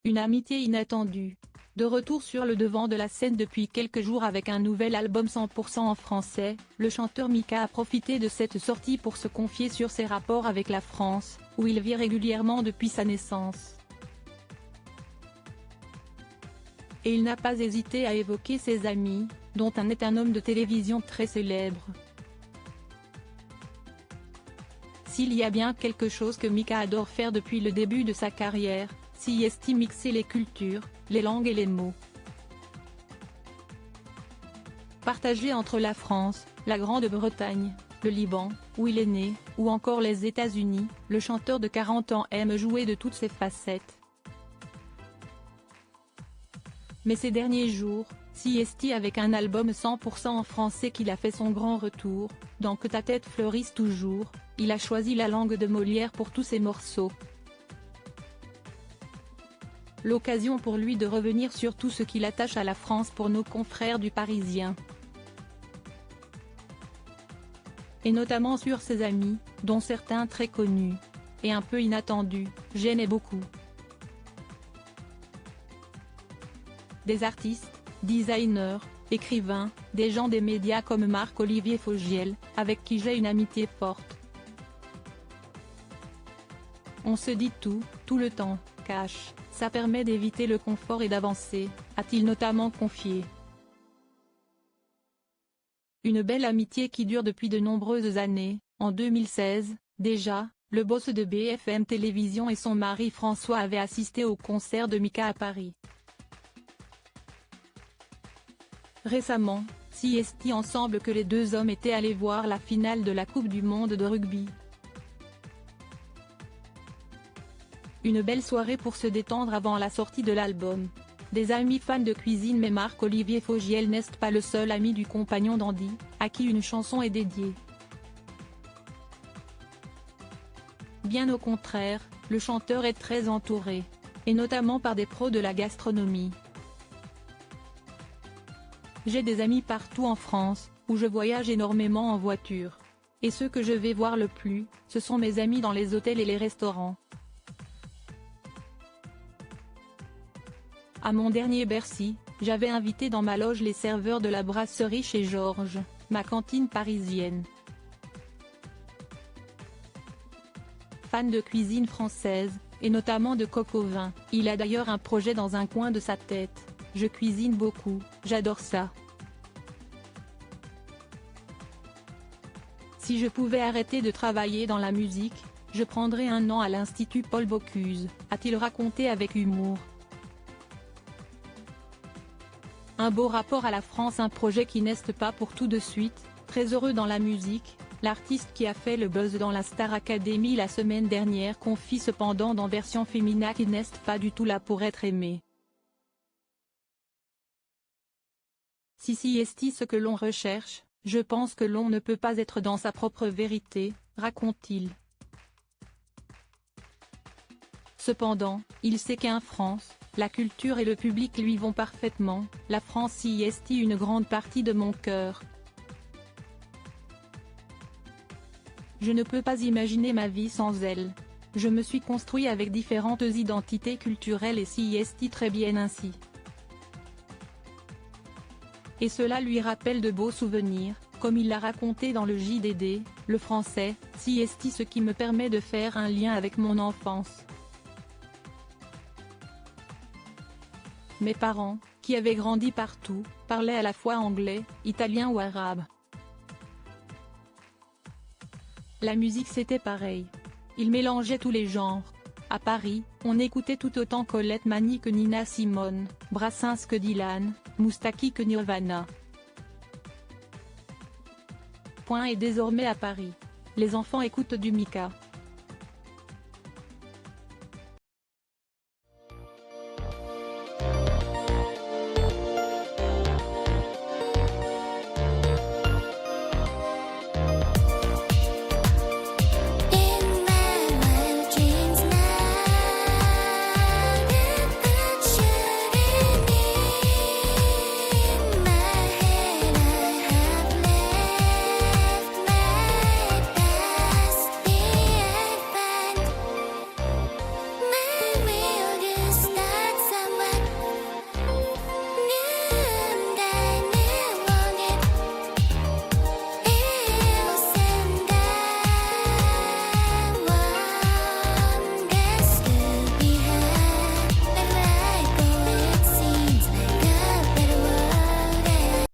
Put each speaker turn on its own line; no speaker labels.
Une amitié inattendue. De retour sur le devant de la scène depuis quelques jours avec un nouvel album 100% en français, le chanteur Mika a profité de cette sortie pour se confier sur ses rapports avec la France, où il vit régulièrement depuis sa naissance. Et il n'a pas hésité à évoquer ses amis, dont un est un homme de télévision très célèbre. S'il y a bien quelque chose que Mika adore faire depuis le début de sa carrière, c'est mixer les cultures, les langues et les mots. Partagé entre la France, la Grande-Bretagne, le Liban, où il est né, ou encore les États-Unis, le chanteur de 40 ans aime jouer de toutes ses facettes. Mais ces derniers jours, c'est avec un album 100% en français qu'il a fait son grand retour, dans Que ta tête fleurisse toujours, il a choisi la langue de Molière pour tous ses morceaux. L'occasion pour lui de revenir sur tout ce qu'il attache à la France pour nos confrères du Parisien. Et notamment sur ses amis, dont certains très connus. Et un peu inattendus, j'aimais beaucoup. Des artistes, designers, écrivains, des gens des médias comme Marc-Olivier Fogiel, avec qui j'ai une amitié forte. On se dit tout le temps, cash, ça permet d'éviter le confort et d'avancer, a-t-il notamment confié. Une belle amitié qui dure depuis de nombreuses années. En 2016, déjà, le boss de BFM Télévision et son mari François avaient assisté au concert de Mika à Paris. Récemment, c'est ensemble que les deux hommes étaient allés voir la finale de la Coupe du Monde de rugby. Une belle soirée pour se détendre avant la sortie de l'album. Des amis fans de cuisine, mais Marc-Olivier Fogiel n'est pas le seul ami du compagnon d'Andy, à qui une chanson est dédiée. Bien au contraire, le chanteur est très entouré. Et notamment par des pros de la gastronomie. J'ai des amis partout en France, où je voyage énormément en voiture. Et ceux que je vais voir le plus, ce sont mes amis dans les hôtels et les restaurants. À mon dernier Bercy, j'avais invité dans ma loge les serveurs de la brasserie chez Georges, ma cantine parisienne. Fan de cuisine française, et notamment de coq au vin, il a d'ailleurs un projet dans un coin de sa tête. Je cuisine beaucoup, j'adore ça. Si je pouvais arrêter de travailler dans la musique, je prendrais un an à l'Institut Paul Bocuse, a-t-il raconté avec humour. Un beau rapport à la France, un projet qui n'est pas pour tout de suite. Très heureux dans la musique, l'artiste qui a fait le buzz dans la Star Academy la semaine dernière confie cependant dans Version Femina qu'il n'est pas du tout là pour être aimé. Si c'est ce que l'on recherche, je pense que l'on ne peut pas être dans sa propre vérité, raconte-t-il. Cependant, il sait qu'en France, la culture et le public lui vont parfaitement. La France c'est une grande partie de mon cœur. Je ne peux pas imaginer ma vie sans elle. Je me suis construit avec différentes identités culturelles et c'est très bien ainsi. Et cela lui rappelle de beaux souvenirs, comme il l'a raconté dans le JDD, le français, c'est ce qui me permet de faire un lien avec mon enfance. Mes parents, qui avaient grandi partout, parlaient à la fois anglais, italien ou arabe. La musique c'était pareil. Ils mélangeaient tous les genres. À Paris, on écoutait tout autant Colette Mani que Nina Simone, Brassens que Dylan, Moustaki que Nirvana. Et désormais à Paris, les enfants écoutent du Mika.